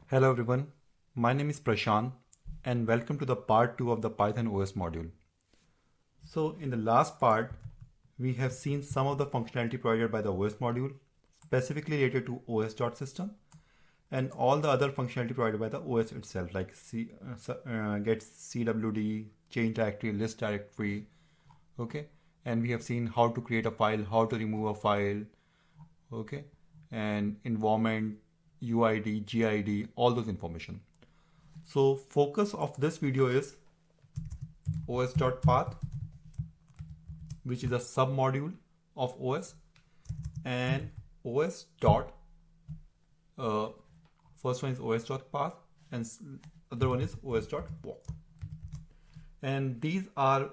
Hello everyone, my name is Prashant and welcome to the part 2 of the Python OS module. So in the last part, we have seen some of the functionality provided by the OS module, specifically related to os.system and all the other functionality provided by the OS itself like get CWD, change directory, list directory, okay? And we have seen how to create a file, how to remove a file, okay? And environment, UID, GID, all those information. So focus of this video is os.path, which is a submodule of OS, and os. First one is os.path and other one is os.walk. And these are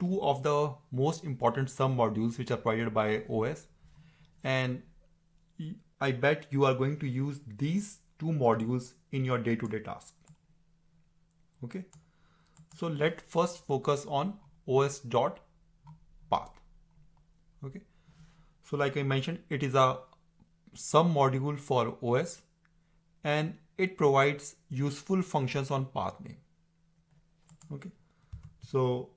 two of the most important submodules which are provided by OS. And I bet you are going to use these two modules in your day-to-day task. Okay, so let's first focus on os.path. Okay, so like I mentioned, it is a submodule for OS and it provides useful functions on path name. Okay, so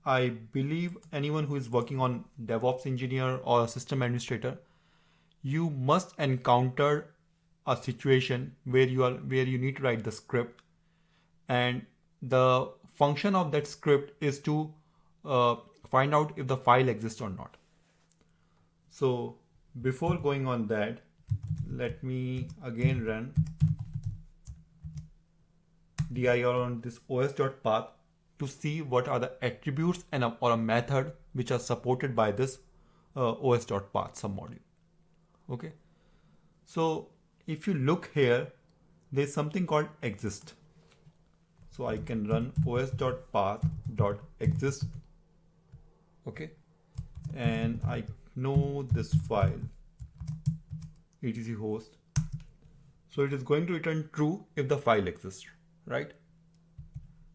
I believe anyone who is working on DevOps engineer or system administrator, you must encounter a situation where you need to write the script, and the function of that script is to find out if the file exists or not. So before going on that, let me again run dir on this os.path to see what are the attributes or a method which are supported by this os.path submodule. Okay, so if you look here, there's something called exist. So I can run os.path.exist. Okay, and I know this file etc host. So it is going to return true if the file exists, right?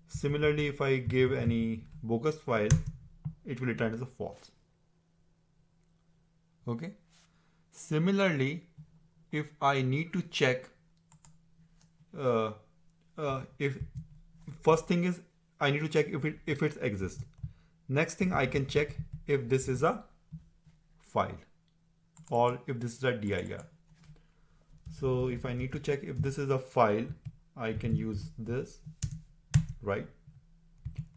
Similarly, if I give any bogus file, it will return as a false. Okay. Similarly, if I need to check, if first thing is I need to check if it exists. Next thing I can check if this is a file or if this is a dir. So if I need to check if this is a file, I can use this, right?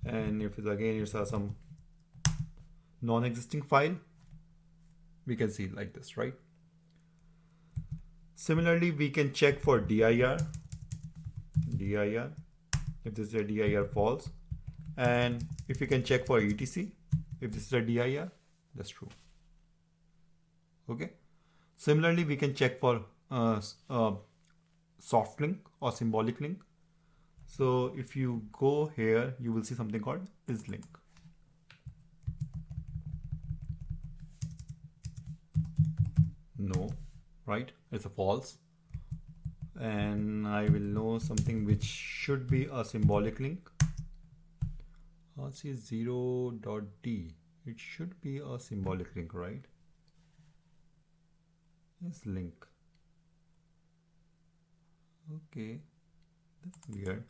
And if it's some non-existing file, we can see like this, right? Similarly, we can check for dir, if this is a dir false, and if we can check for etc, if this is a dir, that's true. Okay. Similarly, we can check for soft link or symbolic link. So if you go here, you will see something called is link. No, right? It's a false. And I will know something which should be a symbolic link. Let's see 0.d. It should be a symbolic link, right? Is link. Okay, that's weird.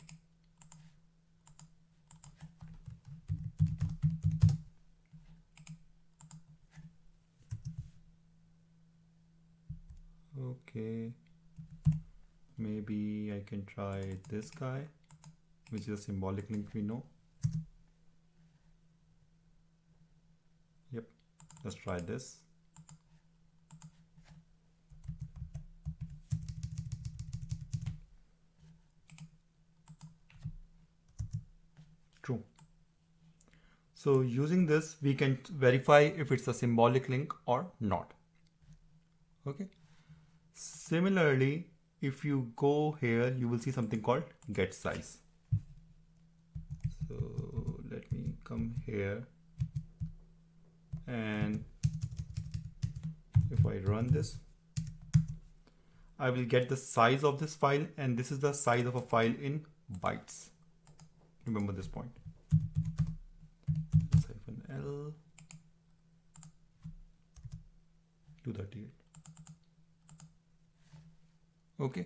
Okay, maybe I can try this guy, which is a symbolic link we know. Yep, let's try this. True. So using this, we can verify if it's a symbolic link or not. Okay. Similarly, if you go here, you will see something called get size. So let me come here, and if I run this, I will get the size of this file, and this is the size of a file in bytes. Remember this point. -L 238. Okay.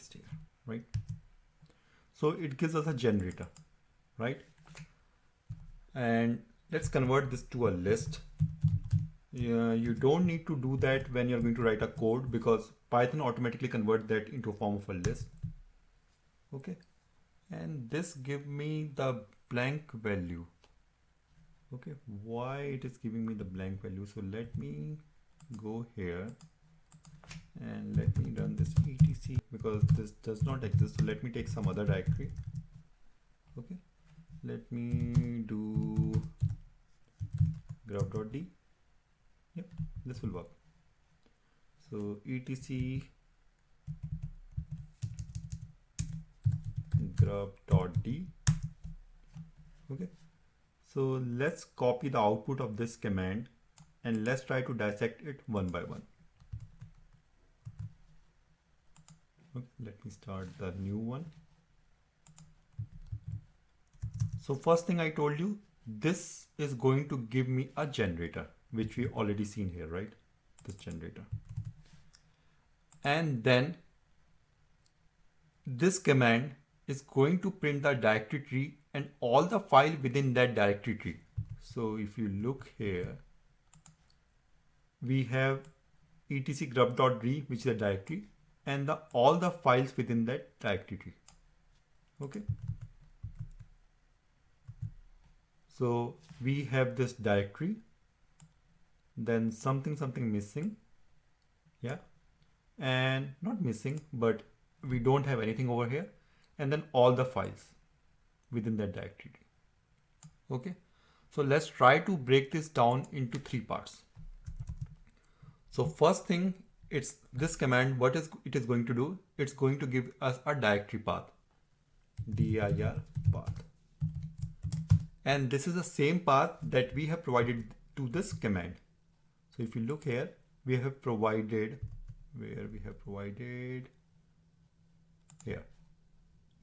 placed here, right? So it gives us a generator, right? And let's convert this to a list. Yeah, you don't need to do that when you're going to write a code, because Python automatically converts that into a form of a list. Okay, and this give me the blank value. Okay, why it is giving me the blank value? So let me go here and let me run this etc, because this does not exist. So let me take some other directory. Okay, let me do grub.d. Yep, this will work. So etc grub.d. Okay, so let's copy the output of this command and let's try to dissect it one by one. Okay, let me start the new one. So first thing I told you, this is going to give me a generator, which we already seen here, right? This generator. And then this command is going to print the directory tree and all the file within that directory tree. So if you look here, we have etc grub.d, which is a directory, and all the files within that directory tree. Okay. So we have this directory, then something missing. Yeah. And not missing, but we don't have anything over here. And then all the files within that directory. Okay. So let's try to break this down into 3 parts. So first thing, it's this command. What is it is going to do? It's going to give us a directory path, dir path. And this is the same path that we have provided to this command. So if you look here, we have provided, where we have provided here,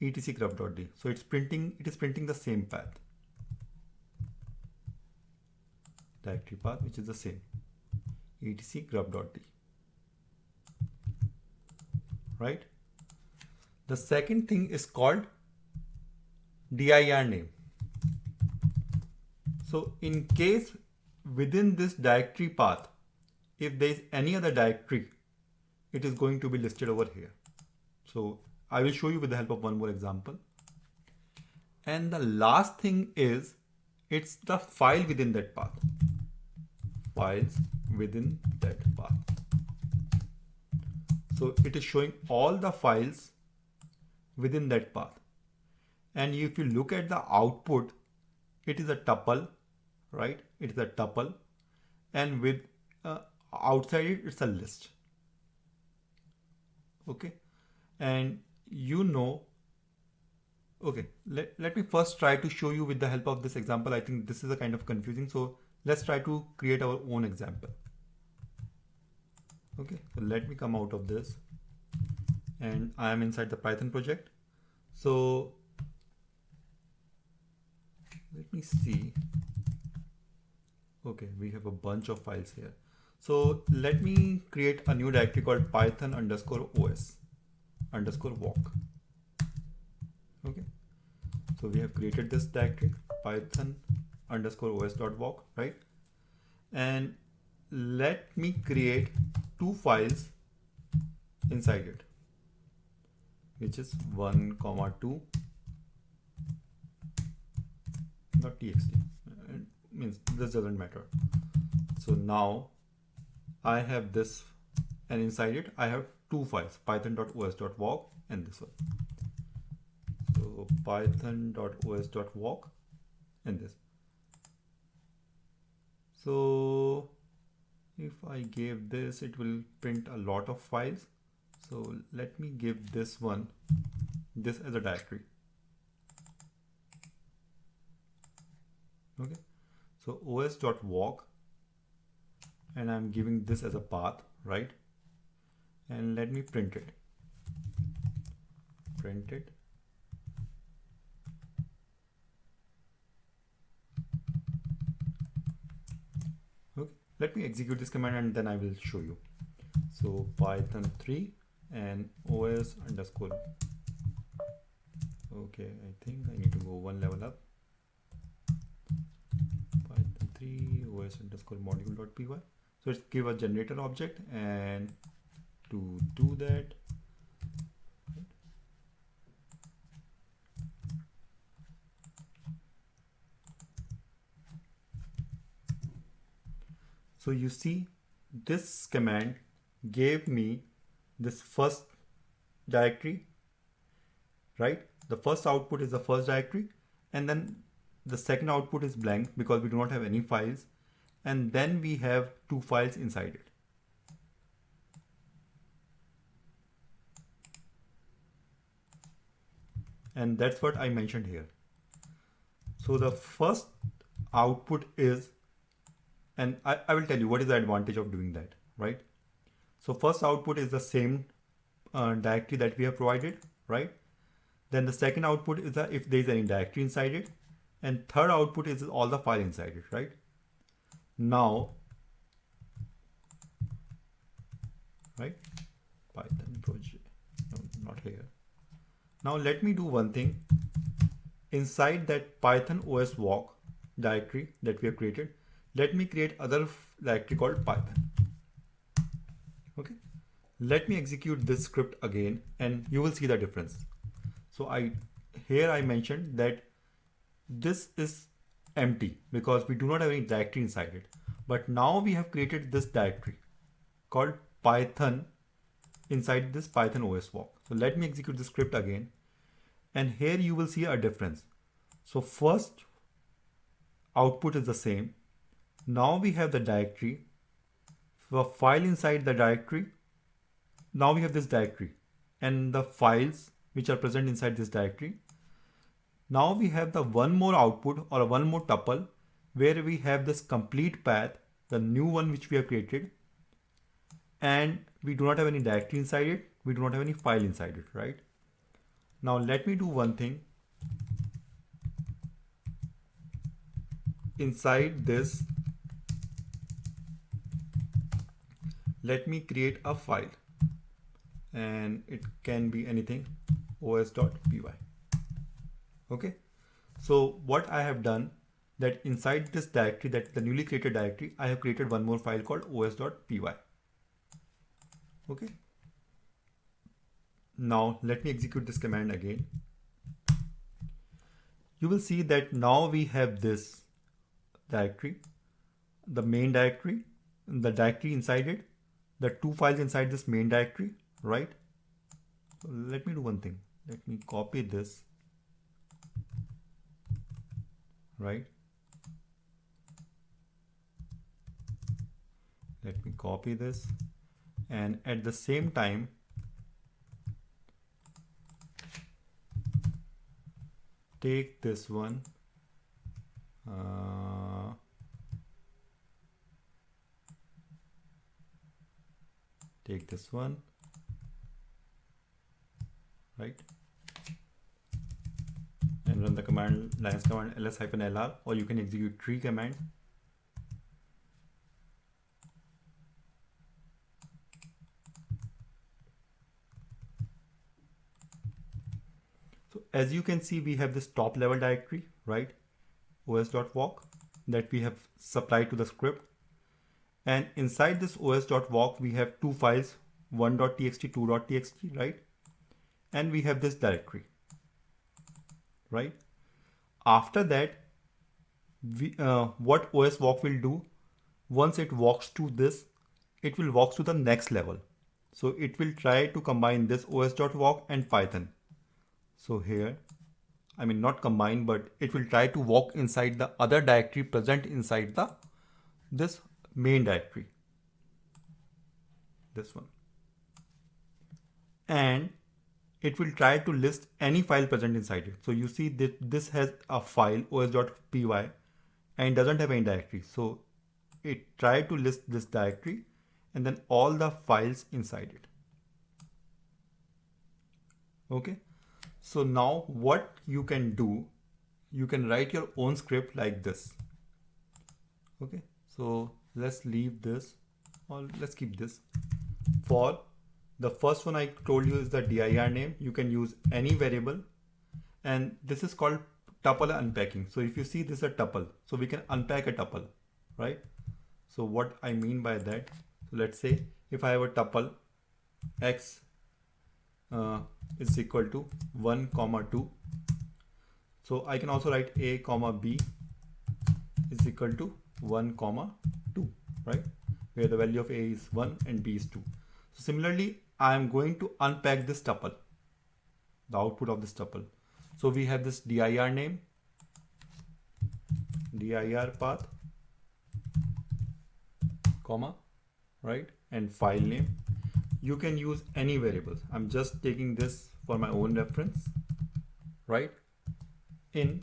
etc grub.d. So it is printing the same path, directory path, which is the same, etc grub.d, right? The second thing is called dir name. So in case within this directory path, if there is any other directory, it is going to be listed over here. So I will show you with the help of one more example. And the last thing is, it's the file within that path. Files within that path. So it is showing all the files within that path. And if you look at the output, it is a tuple, right? It is a tuple, and with outside it, it's a list. Okay, and you know, okay, let me first try to show you with the help of this example. I think this is a kind of confusing, so let's try to create our own example. Okay, so let me come out of this, and I am inside the Python project. So let me see. Okay, we have a bunch of files here. So let me create a new directory called python_os_walk. Okay, so we have created this directory, python_os.walk, right? And let me create 2 files inside it, which is 1,2, not txt. It means this doesn't matter. So now I have this, and inside it I have 2 files, python.os.walk and this one. So python.os.walk and this. So if I give this, it will print a lot of files. So let me give this one, this as a directory. Okay, so os.walk, and I'm giving this as a path, right? And let me print it. Okay, let me execute this command and then I will show you. So python 3 and os underscore. Okay, I think I need to go one level up. Python 3 os underscore module.py. So let's give a generator object, and to do that, so you see this command gave me this first directory, right? The first output is the first directory, and then the second output is blank because we do not have any files, and then we have two files inside it. And that's what I mentioned here. So the first output is, and I will tell you what is the advantage of doing that, right? So first output is the same directory that we have provided, right? Then the second output is if there is any directory inside it, and third output is all the file inside it, right? Now, right? Python project, no, not here. Now let me do one thing. Inside that Python os.walk directory that we have created, let me create other directory called Python. Okay. Let me execute this script again, and you will see the difference. So here I mentioned that this is empty because we do not have any directory inside it. But now we have created this directory called Python inside this Python os.walk. So let me execute the script again, and here you will see a difference. So first output is the same. Now we have the directory, the file inside the directory. Now we have this directory and the files which are present inside this directory. Now we have the one more output or one more tuple where we have this complete path, the new one which we have created, and we do not have any directory inside it. We do not have any file inside it, right? Now let me do one thing. Inside this, let me create a file, and it can be anything, os.py. Okay, so what I have done, that inside this directory, that the newly created directory, I have created one more file called os.py. Okay, now let me execute this command again. You will see that now we have this directory, the main directory, the directory inside it, the two files inside this main directory, right? So let me do one thing. Let me copy this, right? Let me copy this, and at the same time take this one, take this one, right, and run the command lines command ls-lr, or you can execute tree command. So as you can see, we have this top level directory, right, os.walk, that we have supplied to the script, and inside this os.walk we have two files, 1.txt, 2.txt, right, and we have this directory, right? After that, we what os.walk will do, once it walks to this, it will walk to the next level. So it will try to combine this os.walk and Python. So here, I mean not combine, but it will try to walk inside the other directory present inside the this main directory, this one, and it will try to list any file present inside it. So you see that this has a file os.py and doesn't have any directory. So it tried to list this directory and then all the files inside it. Okay. So now what you can do, you can write your own script like this. Okay. So let's leave this, or let's keep this, for The first one I told you is the dir name. You can use any variable, and this is called tuple unpacking. So if you see, this is a tuple, so we can unpack a tuple, right? So what I mean by that, so let's say if I have a tuple x is equal to 1 comma 2, so I can also write a comma b is equal to 1 comma 2, right, where the value of a is 1 and b is 2. So similarly, I am going to unpack this tuple, the output of this tuple. So we have this dir name, dir path, comma, right, and file name. You can use any variables. I'm just taking this for my own reference, right? In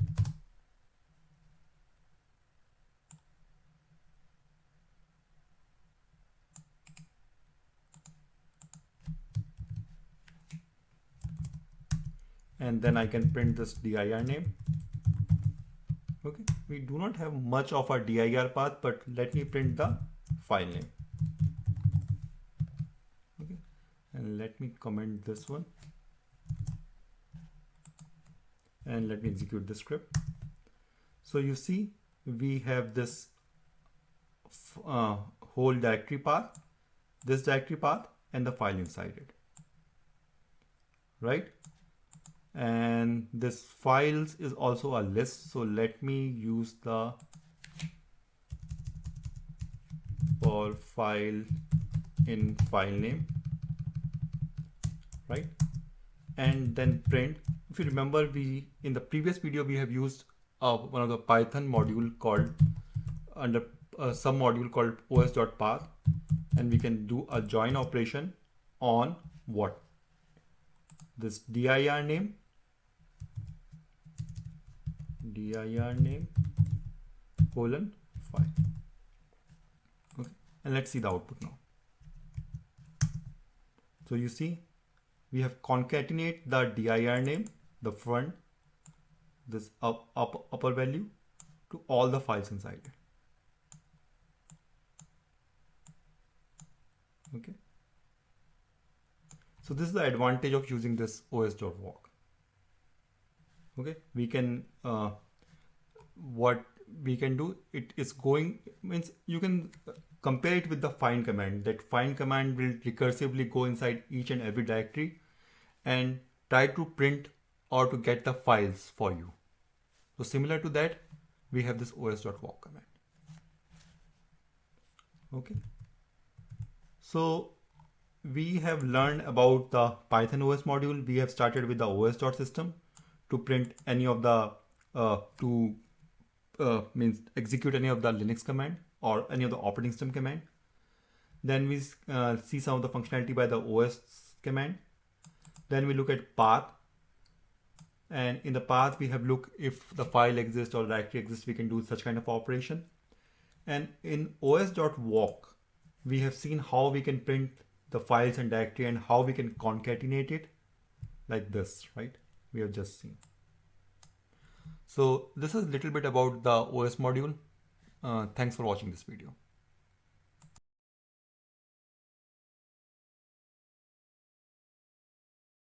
and then I can print this dir name. Okay, we do not have much of a dir path, but let me print the file name. Okay, and let me comment this one, and let me execute the script. So you see, we have this whole directory path, this directory path, and the file inside it, right? And this files is also a list, so let me use the for file in file name, right? And then print. If you remember, we in the previous video we have used one of the Python module called under a submodule called os.path, and we can do a join operation on what? This dir name colon file. Okay, and let's see the output now. So you see, we have concatenate the dir name, the front, this upper value, to all the files inside it. Okay, so this is the advantage of using this os.walk. Okay, we can what we can do, it is going, means you can compare it with the find command. That find command will recursively go inside each and every directory and try to print or to get the files for you. So similar to that, we have this os.walk command. Okay, so we have learned about the Python OS module. We have started with the os.system to print any of the means execute any of the Linux command or any of the operating system command. Then we see some of the functionality by the OS command. Then we look at path, and in the path we have look if the file exists or directory exists, we can do such kind of operation. And in os.walk, we have seen how we can print the files and directory and how we can concatenate it like this, right? We have just seen. So this is a little bit about the OS module. Thanks for watching this video.